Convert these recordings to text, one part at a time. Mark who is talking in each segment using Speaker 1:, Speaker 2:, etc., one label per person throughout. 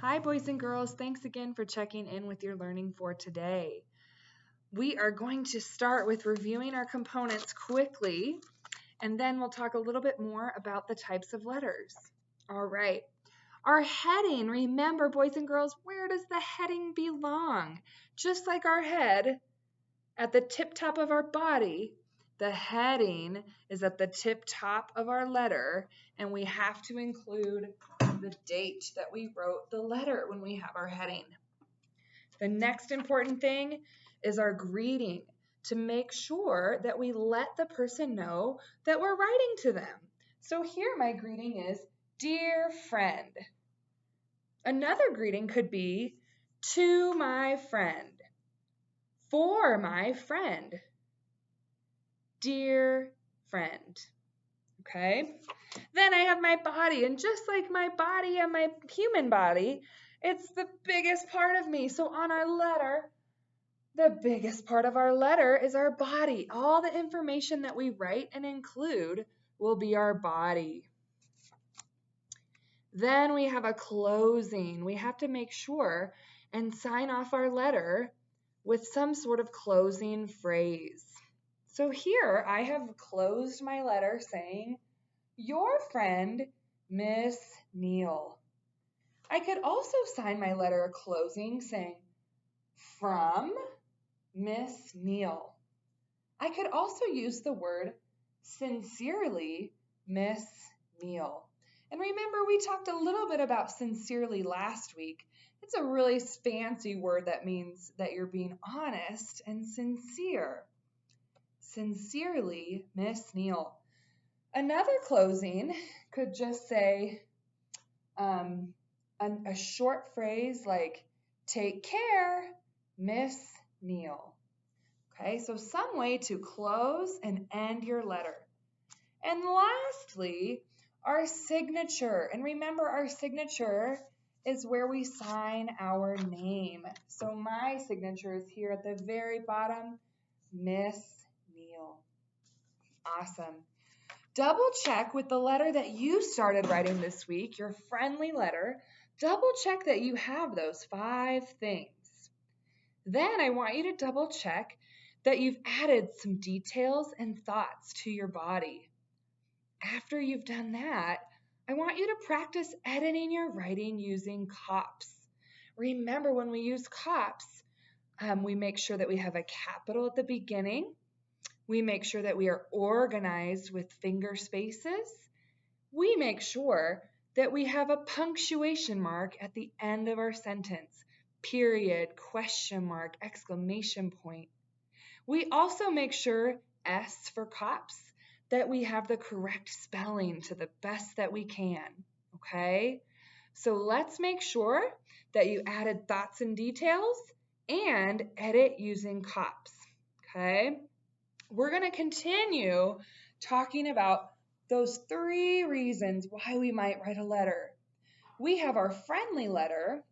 Speaker 1: Hi, boys and girls. Thanks again for checking in with your learning for today. We are going to start with reviewing our components quickly, and then we'll talk a little bit more about the types of letters. All right. Our heading, remember, boys and girls, where does the heading belong? Just like our head at the tip top of our body, the heading is at the tip top of our letter, and we have to include the date that we wrote the letter when we have our heading. The next important thing is our greeting, to make sure that we let the person know that we're writing to them. So here my greeting is, dear friend. Another greeting could be, to my friend, for my friend, dear friend. Okay? Then I have my body, and just like my body and my human body, it's the biggest part of me. So on our letter, the biggest part of our letter is our body. All the information that we write and include will be our body. Then we have a closing. We have to make sure and sign off our letter with some sort of closing phrase. So here I have closed my letter saying, your friend, Miss Neal. I could also sign my letter closing saying, from Miss Neal. I could also use the word sincerely, Miss Neal. And remember, we talked a little bit about sincerely last week. It's a really fancy word that means that you're being honest and sincere. Sincerely, Miss Neal. Another closing could just say a short phrase like, take care, Miss Neal. Okay, so some way to close and end your letter. And lastly, our signature. And remember, our signature is where we sign our name. So my signature is here at the very bottom, Miss Neal. Awesome. Double check with the letter that you started writing this week, your friendly letter. Double check that you have those 5 things. Then I want you to double check that you've added some details and thoughts to your body. After you've done that, I want you to practice editing your writing using COPS. Remember, when we use COPS, we make sure that we have a capital at the beginning. We make sure that we are organized with finger spaces. We make sure that we have a punctuation mark at the end of our sentence, period, question mark, exclamation point. We also make sure, S for COPS, that we have the correct spelling to the best that we can, okay? So let's make sure that you added thoughts and details and edit using COPS, okay? We're going to continue talking about those 3 reasons why we might write a letter. We have our friendly letter,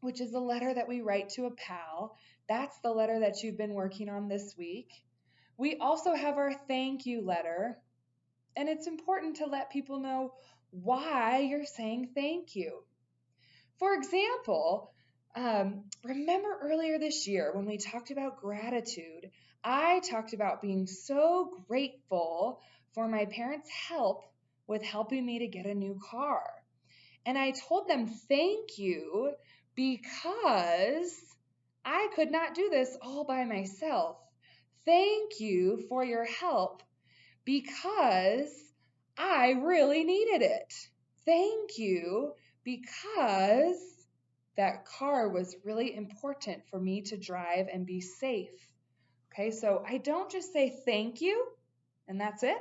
Speaker 1: which is a letter that we write to a pal. That's the letter that you've been working on this week. We also have our thank you letter, and it's important to let people know why you're saying thank you. For example, remember earlier this year when we talked about gratitude, I talked about being so grateful for my parents' help with helping me to get a new car. And I told them thank you because I could not do this all by myself. Thank you for your help because I really needed it. Thank you because that car was really important for me to drive and be safe. Okay, so I don't just say thank you and that's it.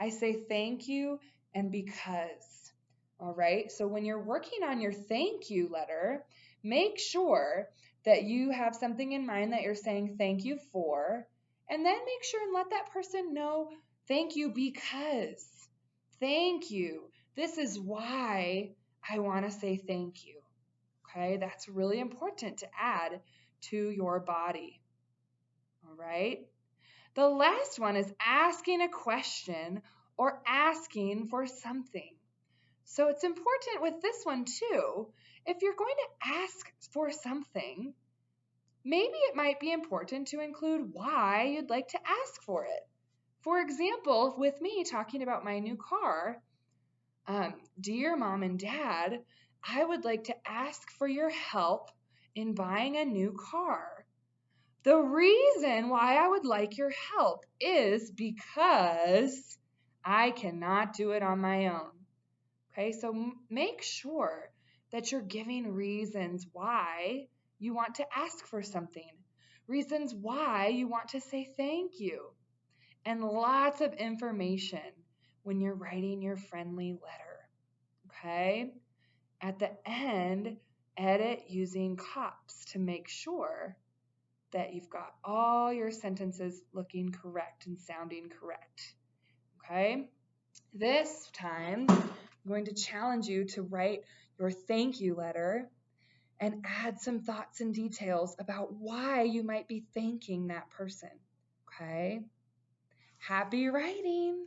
Speaker 1: I say thank you and because. All right, so when you're working on your thank you letter, make sure that you have something in mind that you're saying thank you for, and then make sure and let that person know thank you because. Thank you. This is why I want to say thank you. Okay, that's really important to add to your body. All right. The last one is asking a question or asking for something. So it's important with this one too. if you're going to ask for something, maybe it might be important to include why you'd like to ask for it. For example, with me talking about my new car, dear mom and dad, I would like to ask for your help in buying a new car. The reason why I would like your help is because I cannot do it on my own. Okay, so make sure that you're giving reasons why you want to ask for something, reasons why you want to say thank you, and lots of information when you're writing your friendly letter. Okay, at the end, edit using COPS to make sure that you've got all your sentences looking correct and sounding correct. Okay, this time I'm going to challenge you to write your thank you letter and add some thoughts and details about why you might be thanking that person. Okay, happy writing!